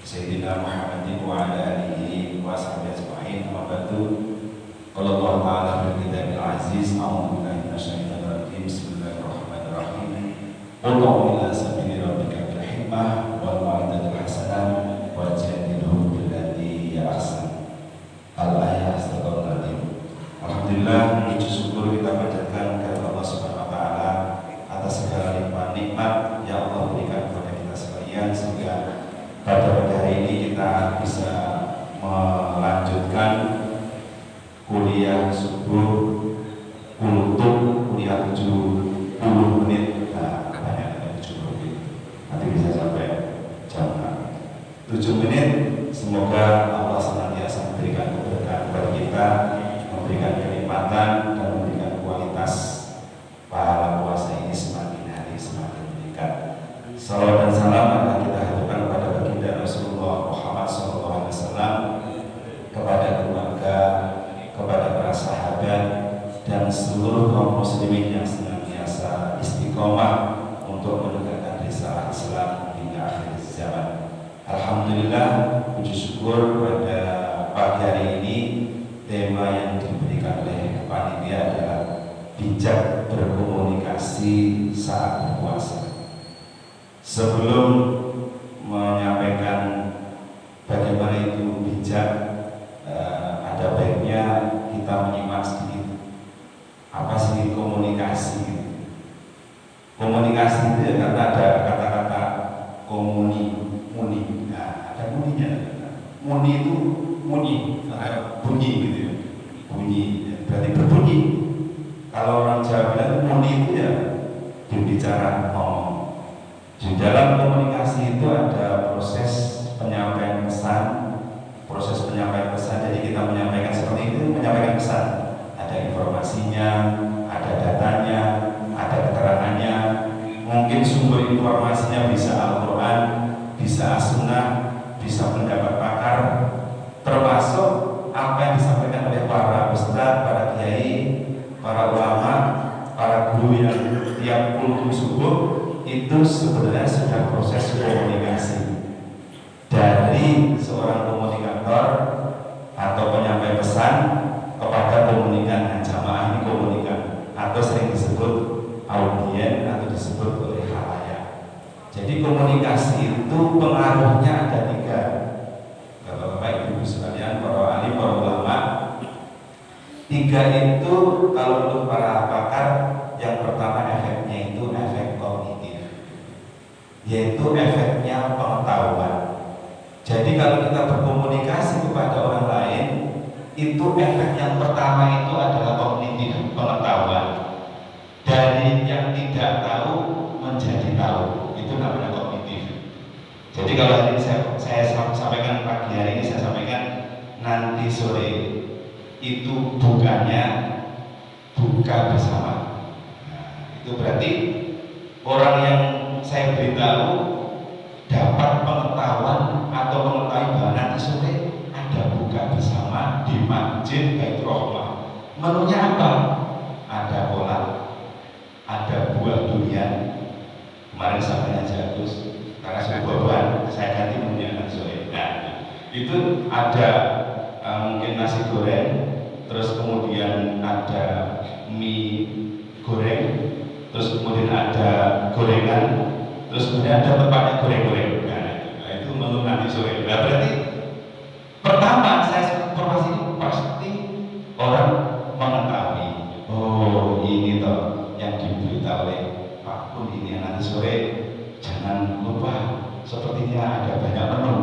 Sayyidina Muhammadin wa ala alihi wa sahbihi ajma'in. Amma ba'du. Qala Allah Ta'ala fil Kitabil Aziz, a'udzu billahi minasyaitonir rajim. Bismillahirrahmanirrahim. Ud'u ila sabili rabbika bil hikmah wal mau'izatil hasanah wajadilhum billati hiya ahsan. Al-ayah. Astagfirullahaladzim. Alhamdulillah, puji syukur kita panjatkan kepada Allah Subhanahu wa taala atas segala nikmat yang Allah berikan kepada kita sekalian, sehingga pada pagi hari ini kita bisa melanjutkan kuliah subuh untuk kuliah 70 menit. Nah, kebanyakan 70 menit. Nanti bisa sampai jam 7 menit. Semoga Allah senantiasa memberikan keberkahan kepada kita, memberikan kenikmatan dan memberikan kualitas pahala puasa ini semakin hari semakin meningkat. Salawat dan salam adalah kita haturkan kepada baginda Rasulullah Muhammad SAW, kepada keluarga, kepada para sahabat dan seluruh kaum muslimin yang senantiasa istiqomah untuk menegakkan risalah Islam hingga akhir zaman. Alhamdulillah, puji syukur pada pagi hari ini tema yang diberikan oleh panitia adalah bijak berkomunikasi saat berpuasa. Sebelum menyampaikan bagaimana itu bijak, ada baiknya kita menyimak sedikit apa sih komunikasi. Komunikasi itu ya, karena ada kata-kata muni. Nah, ada muninya. Muni itu bunyi gitu ya. Bunyi berarti berbunyi. Kalau orang Jawa bilang muni itu ya berbicara, ngomong. Di dalam komunikasi itu ada proses penyampaian pesan. Proses penyampaian pesan, jadi kita menyampaikan seperti itu, menyampaikan pesan. Ada informasinya, ada datanya, ada keterangannya. Mungkin sumber informasinya bisa Al-Quran, bisa As-Sunnah, bisa pendapat pakar, termasuk apa yang disampaikan oleh para ustadz, para kiai, para ulama, para guru yang tiap kultum subuh. Itu sebenarnya sudah proses komunikasi dari seorang komunikator atau penyampai pesan kepada komunikan. Nah, jamaah ini komunikan atau sering disebut audien atau disebut oleh khalayak. Jadi komunikasi itu pengaruhnya ada 3. Bapak ibu sekalian, para alim, para ulama, 3 itu kalau untuk para pakar, yang pertama efeknya itu efek kognitif, yaitu efeknya pengetahuan. Jadi kalau kita berkomunikasi kepada orang lain, itu efek yang pertama itu adalah kognitif, pengetahuan. Dari yang tidak tahu menjadi tahu, itu namanya kognitif. Jadi kalau ini saya sampaikan pagi hari ini, saya sampaikan nanti sore, itu bukannya buka bersama. Nah, itu berarti orang yang saya beritahu dapat pengetahuan atau mengetahui bahwa nanti sore ada buka bersama di Masjid Baitur Rahmah. Menunya apa? Ada kolak, ada buah durian. Kemarin sampainya jagus, karena saya buah-buahan, saya ganti menunya nanti sore. Nah, itu ada mungkin nasi goreng, terus kemudian ada mie goreng, terus kemudian ada gorengan, terus kemudian ada tempatnya goreng-goreng. Nah, itu menu nanti sore. Nah, berarti pertama saya informasi ini pasti orang mengetahui, oh ini toh yang diberitahu oleh Pak Kun ini nanti sore jangan lupa, sepertinya ada banyak menu.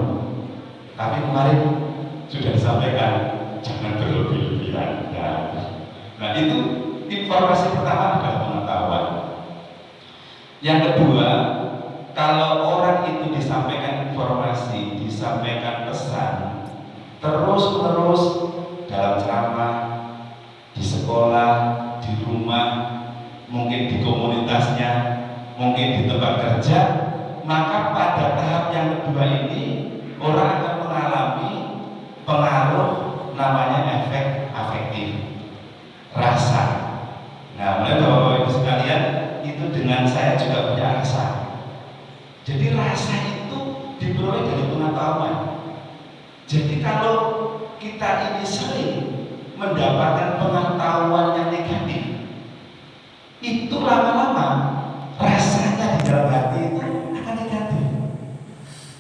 Tapi kemarin sudah disampaikan jangan berlebih-lebihan. Nah, itu informasi pertama adalah pengetahuan. Yang kedua, kalau orang itu disampaikan informasi, disampaikan pesan terus-menerus dalam ceramah, di sekolah, di rumah, mungkin di komunitasnya, mungkin di tempat kerja, maka pada tahap yang kedua ini orang akan mengalami pengaruh namanya efek afektif, rasa. Nah, mulai Bapak Ibu sekalian, itu dengan saya juga punya rasa. Jadi rasa itu diperoleh dari pengetahuan. Jadi kalau kita ini sering mendapatkan pengetahuan yang negatif, itu lama-lama rasanya di dalam hati itu akan negatif.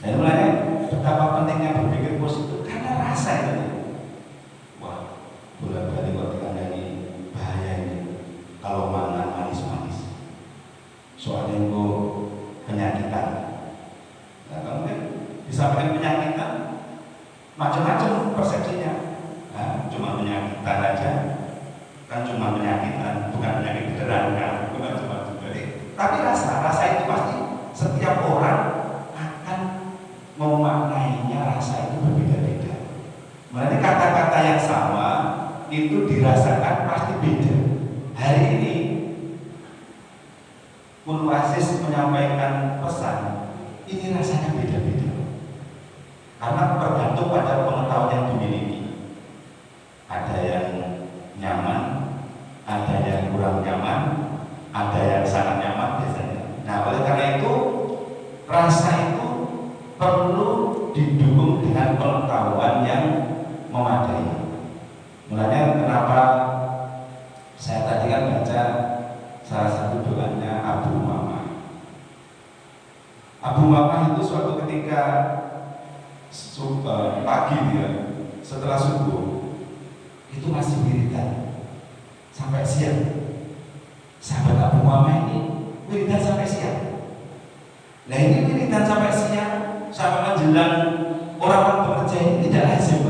Dan mulanya betapa pentingnya berpikir positif karena rasa itu. Wah, bolak-balik kok dikandani bahaya ini kalau mangan manis-manis. Soalnya itu penyakitan. Nah, kemudian disampaikan penyakitan, macam-macam persepsinya. Nah, cuma penyakitan aja, kan cuma penyakitan, bukan penyakit beneran kan, bukan cuma tapi rasa itu pasti setiap orang akan memaknainya, rasa itu berbeda-beda. Berarti kata-kata yang sama itu dirasakan pasti beda. Hari ini Guru Aziz menyampaikan pesan, ini rasanya beda-beda. Karena tergantung pada pengetahuan yang dimiliki. Ada yang nyaman, ada yang kurang nyaman, ada yang sangat nyaman biasanya. Nah, oleh karena itu rasa itu perlu didukung dengan pengetahuan yang memadai. Mulanya kenapa saya tadi kan baca salah satu doanya Abu Umamah. Abu Umamah itu suatu ketika pagi dia setelah subuh itu masih wiridan sampai siang. Sahabat Abu Umamah ini wiridan sampai siang. Nah ini wiridan sampai siang sampai menjelang orang-orang bekerja ini tidak lazim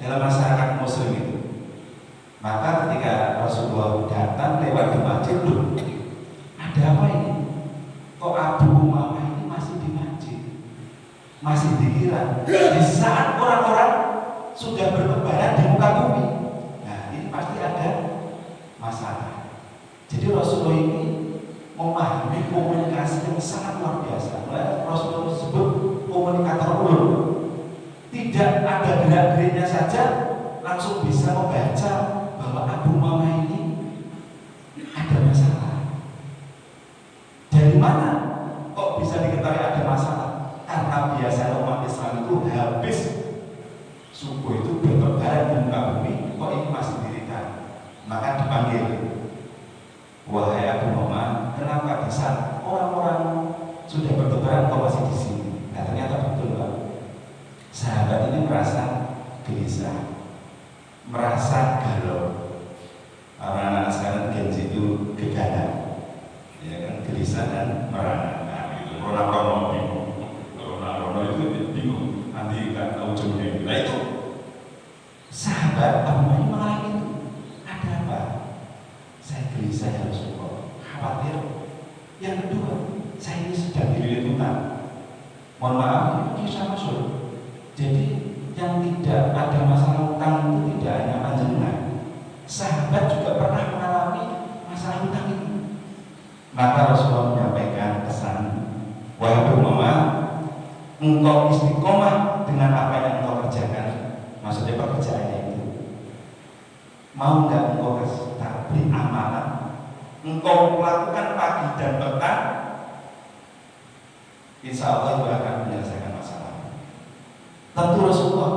dalam masyarakat Muslim itu. Maka ketika Rasulullah datang lewat di masjid, loh, ada apa ini? Kok Abu Umamah ini masih di masjid, masih dikira di saat orang-orang sudah bertebaran di muka bumi. Nah ini pasti ada masalah. Jadi Rasulullah ini memahami komunikasi yang sangat luar biasa. Rasulullah disebut komunikator ulul. Tidak ada gerak-geriknya saja langsung bisa membaca bahwa Abu Umamah ini ada masalah. Dari mana kok bisa diketahui ada masalah? Karena biasanya umat Islam itu habis subuh itu bertebaran di muka bumi, kok ini masih dirikan. Maka dipanggil, wahai Abu Umamah, kenapa di saat orang-orang sudah bertebaran kau masih di sini? Nah ternyata betul Pak. Sahabat ini merasa gelisah, merasa galau. Orang-anak sekarang Gen Z itu gegana, ya kan, gelisah dan merana. Nah, itu rono bingung. Rono itu bingung. Nanti nggak tahu ujungnya. Nah itu sahabat Abu Umamah mengalami itu. Ada apa? Saya gelisah ya Rasulullah, khawatir. Yang kedua, saya ini sedang dililit utang. Mohon maaf, ini kisah Rasul. Jadi yang tidak ada masalah utang itu tidak hanya panjenengan. Sahabat juga pernah mengalami masalah utang ini. Maka Rasulullah menyampaikan pesan, wahai Abu Umamah, engkau istiqomah dengan apa yang engkau kerjakan. Maksudnya pekerjaannya itu. Mau nggak engkau beri amalan? Engkau melakukan pagi dan petang, insya Allah itu akan menyelesaikan masalah. Tentu Rasulullah.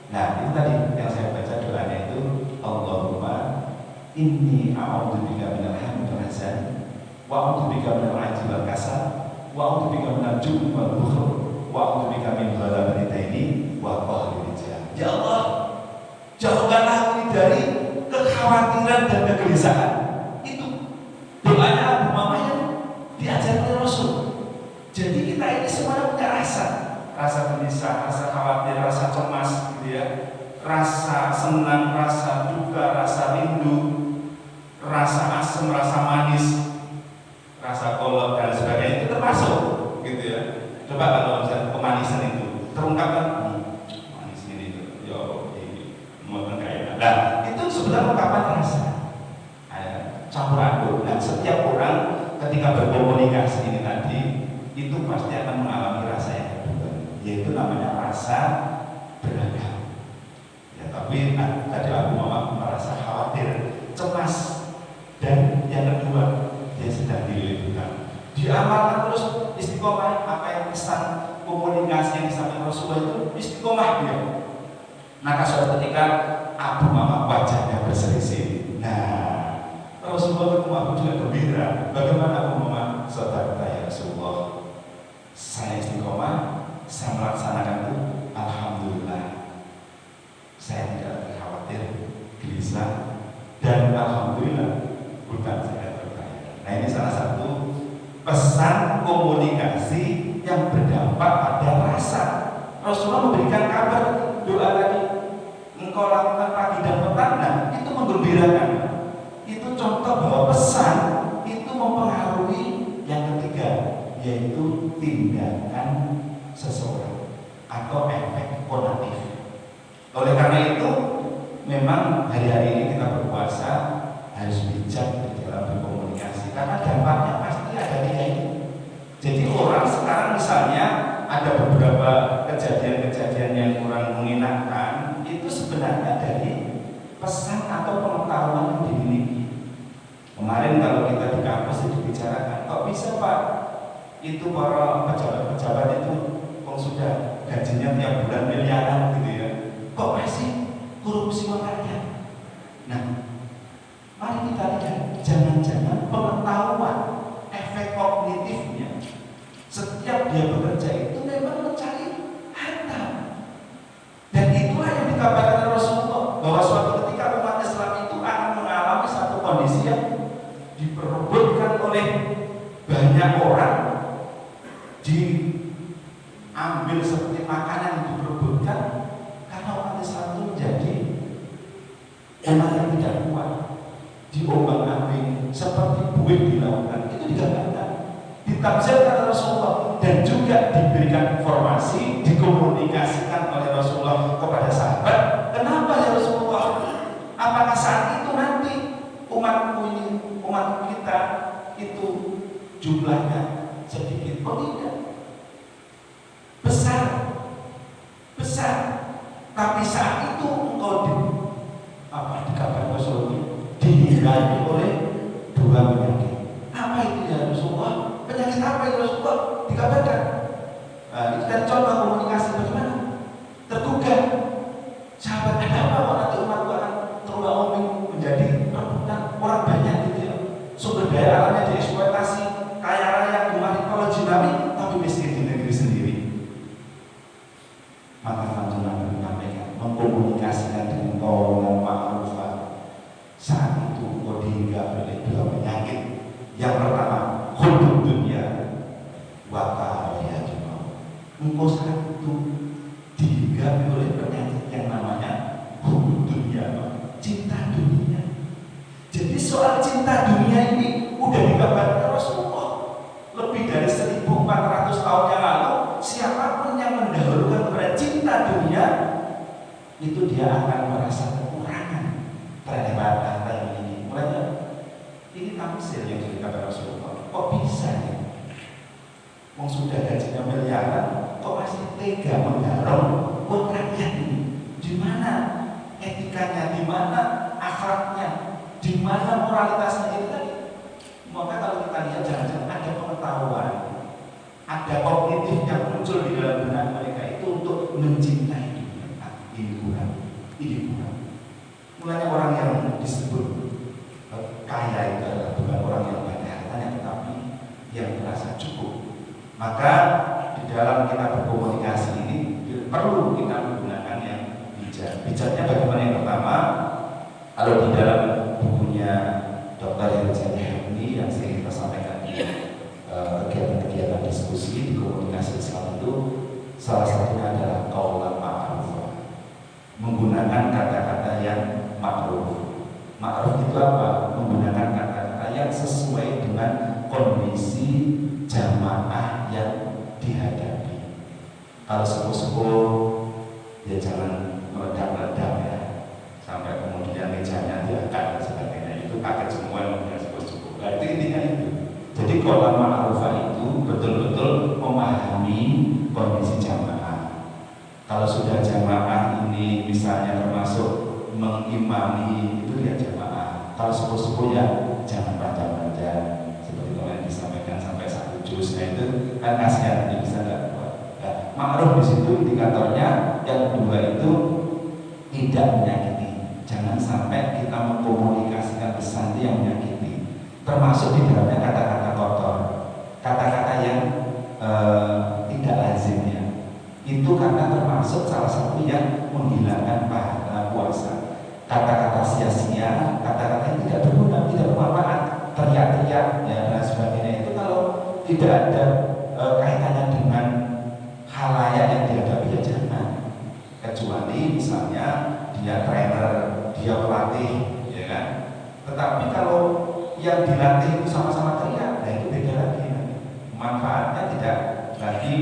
Nah itu tadi yang saya baca doanya itu, Allahumma inni a'udzubika minal hammi wal hazan, wa a'udzubika minal 'ajzi wal kasal, wa a'udzubika minal jubni wal bukhl, wa a'udzubika min ghalabatil daini wa qahri rijal. Ya Allah, jauhkanlah aku dari kekhawatiran dan kegelisahan. Itu doanya Abu Umamah yang diajarkan oleh Rasul. Jadi kita ini semuanya punya rasa gelisah, rasa khawatir, rasa cemas, gitu ya, rasa senang, rasa duka, rasa rindu, rasa asam, rasa manis, rasa kolot dan sebagainya itu termasuk, gitu ya. Coba kalau misalnya pemanisan itu terungkapkan, manis ini, yo, ini mau enak. Nah, itu sebenarnya ungkapan rasa, campur aduk. Dan setiap orang ketika berkomunikasi ini tadi, itu pasti akan mengalami rasa yang kedua, yaitu namanya rasa beragam. Ya, tapi tadi Abu Umamah merasa khawatir, cemas, dan yang kedua dia sedang dililit hutang. Diamalkan terus istiqomah apa yang yang pesan komunikasi yang disampaikan Rasulullah itu istiqomah dia. Maka suatu ketika Abu Mama wajahnya berseri-seri. Nah, Rasulullah ketemu Abu juga gembira. Bagaimana Abu Mama? Saudara ya Rasulullah, saya istiqomah, saya melaksanakan itu, alhamdulillah. Saya tidak khawatir, gelisah, dan alhamdulillah bukan saya bertanya. Nah, ini salah satu pesan komunikasi yang berdampak pada rasa. Rasulullah memberikan kabar, doa tadi, engkau lakukan pagi dan petang, nah, itu menggembirakan. Itu contoh bahwa pesan itu mempengaruhi yang ketiga, yaitu tindakan seseorang atau efek konatif. Oleh karena itu, memang hari-hari ini kita berpuasa harus bijak di dalam berkomunikasi, karena dampaknya pasti ada tiga ini. Jadi orang sekarang misalnya ada beberapa kejadian-kejadian yang kurang mengenakan, itu sebenarnya dari pesan atau pengetahuan yang dimiliki. Kemarin kalau kita di kampus itu dibicarakan, kok bisa Pak, itu para pejabat-pejabat itu kok sudah gajinya tiap bulan miliaran gitu ya, kok masih korupsi uang rakyat? Nah, mari kita lihat, jangan-jangan pengetahuan efek kognitifnya setiap dia bekerja itu memang mencari harta. Dan itulah yang dikabarkan Rasulullah, bahwa suatu ketika umat Islam itu akan mengalami satu kondisi yang diperebutkan oleh banyak orang, diambil seperti makanan yang diperebutkan, karena umat Islam itu menjadi umat yang tidak kuat, diombang-ambing seperti buih di lautan. Itu digambarkan, ditafsirkan Rasulullah, dan juga diberikan informasi, dikomunikasikan oleh Rasulullah kepada sahabat. Kenapa ya Rasulullah? Apakah saat itu nanti umatku ini, umat kita itu jumlahnya sedikit? Oh tidak, besar. Tapi saat itu engkau dikabarkan Rasulullah dihinggapi oleh dua penyakit. Apa itu ya Rasulullah? Penyakit apa itu Rasulullah? Dikabarkan. Itu kan contoh komunikasi bagaimana? Tergugah. Sahabat, ada apa kok nanti umat akan terulang menjadi rebutan orang banyak gitu ya? Sumber daya alamnya dieksploitasi, kaya raya, rumah ekologi dinamik, tapi miskin di negeri sendiri. Maka Nabi menyampaikan, mengkomunikasikan dengan qaulan ma'rufan. Saat itu kau dihinggapi oleh dua penyakit. Yang pertama, hubud dunia wa kariyatun maut. Engkau saat itu dihinggapi oleh penyakit yang namanya hubud dunia, cinta dunia. Jadi soal cinta dunia ini udah dikabarkan Rasulullah lebih dari 1400 tahun yang lalu. Siapapun yang mendahulukan kepada cinta dunia, itu dia akan merasa kekurangan terhadap harta yang ini. Mulanya ini tamsil yang dikatakan Rasulullah. Kok bisa ya? Wong sudah gajinya miliaran, kok masih tega menggarong uang rakyat ini? Di mana etikanya? Di mana akhlaknya? Di mana moralitasnya itu tadi? Maka kalau kita lihat, jangan-jangan ada pengetahuan, ada kognitif yang muncul di dalam benak mereka itu untuk mencintai dunia. Ini kurang. Mulanya orang yang disebut kaya itu adalah bukan orang yang banyak hartanya, tetapi yang merasa cukup. Maka di dalam kita berkomunikasi ini perlu kita menggunakan yang bijak. Bijaknya bagaimana? Yang pertama, kalau di dalam bukunya Dr. Herzani ini yang sering kita sampaikan di kegiatan-kegiatan diskusi di komunikasi Islam itu, salah satunya adalah qaulan ma'ruf, menggunakan kata-kata yang ma'ruf. Ma'ruf itu apa? Menggunakan kata-kata yang sesuai dengan kondisi jamaah yang dihadapi. Kalau sepuh-sepuh, ya jangan meledak-ledak ya, sampai kemudian mejanya diangkat dan sebagainya. Itu kaget semua yang sudah sepuh-sepuh. Nah, itu intinya itu. Jadi qaulan ma'rufah itu betul-betul memahami kondisi jamaah. Kalau sudah jamaah ini misalnya termasuk mengimami, itu ya jamaah. Kalau sepuh-sepuh ya jangan panjang-panjang seperti yang disampaikan sampai 1 jus. Nah itu kan kasihan nanti bisa nggak kuat. Nah, ma'ruf di situ indikatornya yang kedua itu tidak menyakiti. Jangan sampai kita mengkomunikasikan pesan yang menyakiti. Termasuk di dalamnya kata-kata kotor, kata-kata yang tidak lazim ya. Itu karena termasuk salah satu yang menghilangkan pahala puasa. Kata-kata sia-sia, kata-kata yang tidak berguna, tidak bermanfaat, teriak-teriak ya dan sebagainya, itu kalau tidak ada kaitannya dengan halayak yang dihadapi ya jangan. Kecuali misalnya dia trainer, dia pelatih, ya kan. Tetapi kalau yang dilatih itu sama-sama teriak, nah itu beda lagi. Manfaatnya tidak lagi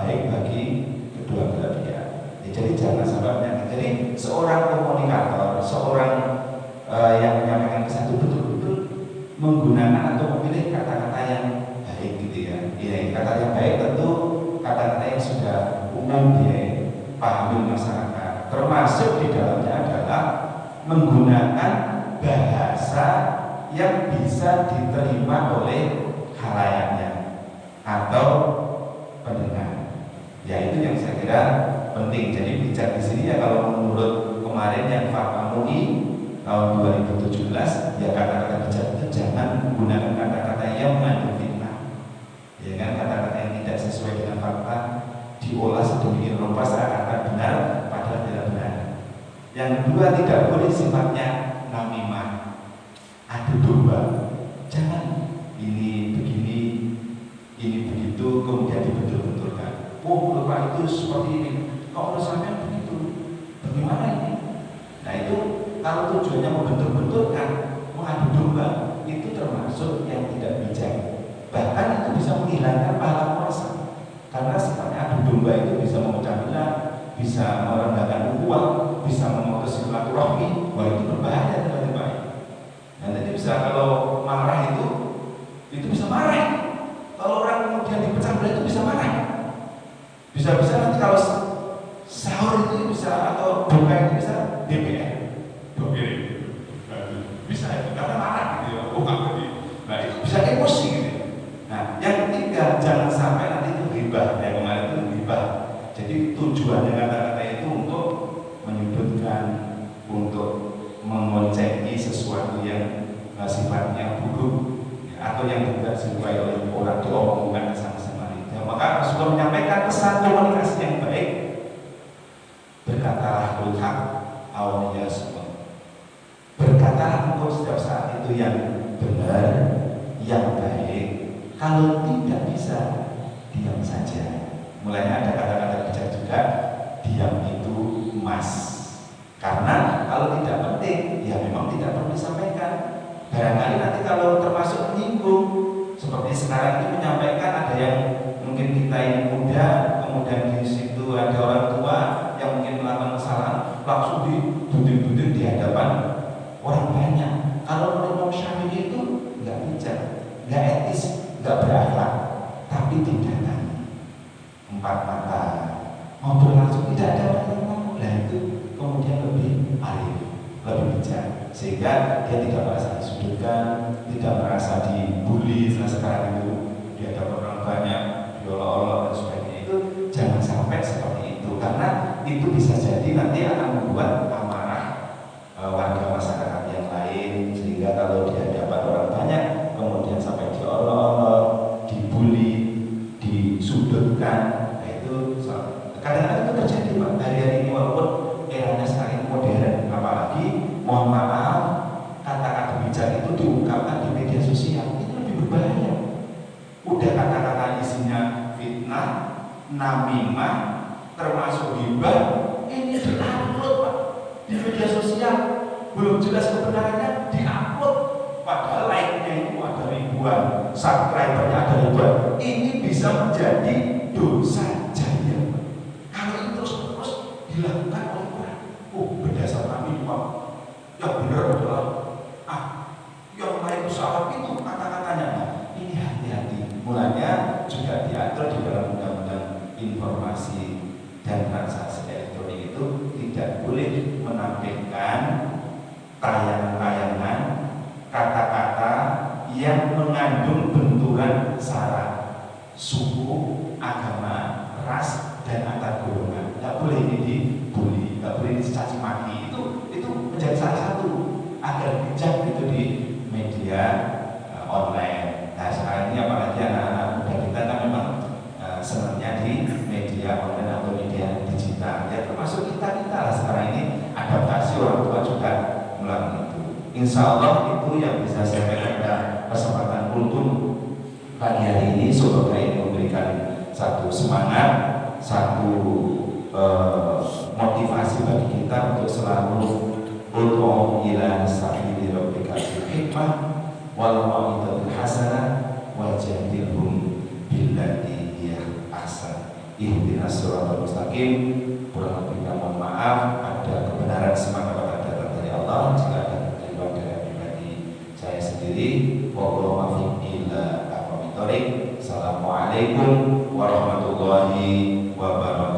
baik bagi kedua belah pihak. Jadi jangan sampai menyakiti. Jadi seorang komunikator, seorang yang menyampaikan pesan itu betul-betul menggunakan atau memilih kata-kata yang baik gitu ya. Ya, kata yang baik tentu kata-kata yang sudah umum dipahami masyarakat. Termasuk di dalamnya adalah menggunakan bahasa yang bisa diterima oleh khalayaknya atau pendengar. Ya itu yang saya kira penting. Jadi bijak di sini ya kalau menurut kemarin yang Fatwa MUI tahun 2017 ya kata-kata bijak itu jangan menggunakan kata-kata yang mengandung fitnah. Ya kan, kata-kata yang tidak sesuai dengan fakta diolah sedemikian rupa seakan-akan benar padahal tidak benar. Yang kedua tidak boleh sifatnya namimah, adu domba. Jangan ini begini, ini begitu kemudian dibentur-benturkan. Oh, Bapak itu seperti ini. Kok sampai begitu? Bagaimana ini? Nah itu kalau tujuannya membentur-benturkan, mengadu domba, itu termasuk yang tidak bijak. Bahkan itu bisa menghilangkan pahala puasa. Karena sifatnya adu domba itu bisa memecah belah, bisa merendahkan ukhuwah, bisa memutus silaturahmi. Wah itu berbahaya teman-teman. Nah nanti bisa kalau marah itu bisa marah. Kalau orang kemudian dipecah belah itu bisa marah. Bisa-bisa nanti kalau sahur itu bisa atau buka itu bisa DPR. Bisa itu karena marah gitu ya. Bukan tadi. Nah itu bisa emosi gitu. Nah yang ketiga jangan sampai nanti itu ghibah. Ya kemarin itu ghibah. Jadi tujuannya kata-kata itu untuk menyudutkan, untuk mengonceki sesuatu yang sifatnya buruk ya, atau yang tidak disukai oleh orang itu omongan sama-sama itu. Maka Rasulullah menyampaikan pesan komunikasi yang baik. Berkatalah kulhak awalnya semua. Berkatalah engkau setiap saat itu yang benar, yang baik. Kalau tidak bisa, diam saja. Mulanya ada kata-kata bijak juga, diam itu emas. Karena kalau tidak penting, ya memang tidak perlu disampaikan. Barangkali nanti kalau termasuk menyinggung, seperti sekarang ini menyampaikan ada yang mungkin kita ini muda, kemudian di situ ada orang tua yang mungkin melakukan kesalahan, langsung dibunting-bunting di hadapan orang banyak. Kalau menurut Imam Syafi'i itu nggak bijak, nggak etis, nggak berakhlak, tapi tindakan empat mata ngobrol langsung tidak ada orang ngomong. Nah itu kemudian lebih arif, lebih bijak, sehingga dia tidak merasa disudutkan, tidak merasa dibully. Sekarang itu dia dapat orang banyak, diolok-olok dan sebagainya. Itu jangan sampai seperti itu, karena itu bisa jadi nanti akan membuat amarah warga masyarakat yang lain, sehingga kalau di hadapan orang banyak kemudian sampai diolok-olok, dibully, disudutkan. Nah itu kadang-kadang itu terjadi Pak hari-hari ini, walaupun eranya sekarang modern. Apalagi mohon maaf, kata-kata bijak itu diungkapkan di media sosial, itu lebih berbahaya. Udah kata-kata isinya fitnah, namimah, termasuk ghibah, ini diupload Pak di media sosial, belum jelas kebenarannya diupload, padahal like-nya itu ada ribuan, subscriber-nya ada ribuan. Ini bisa menjadi dosa jariah kalau itu terus-terus dilakukan oleh orang. Oh, berdasar kami yang benar adalah yang lain itu salah, itu kata-katanya. Ini hati-hati. Mulanya juga diatur di dalam undang-undang informasi dan transaksi elektronik itu tidak boleh menampilkan tayangan-tayangan kata-kata yang mengandung benturan sara Insya Allah itu yang bisa saya sampaikan pada kesempatan kultum pagi hari ini, semoga ini memberikan satu semangat, satu motivasi bagi kita untuk selalu ud'u ila sabili rabbika bil hikmah wal mau'izatil hasanah wajadilhum billati hiya ahsan. Ihdinas siratal mustaqim. Kurang lebihnya mohon maaf, ada kebenaran semata mata datang dari Allah, jika ada kekeliruan dari pribadi saya sendiri. Wallahu muwaffiq ila aqwamit thoriq. Assalamualaikum warahmatullahi wabarakatuh.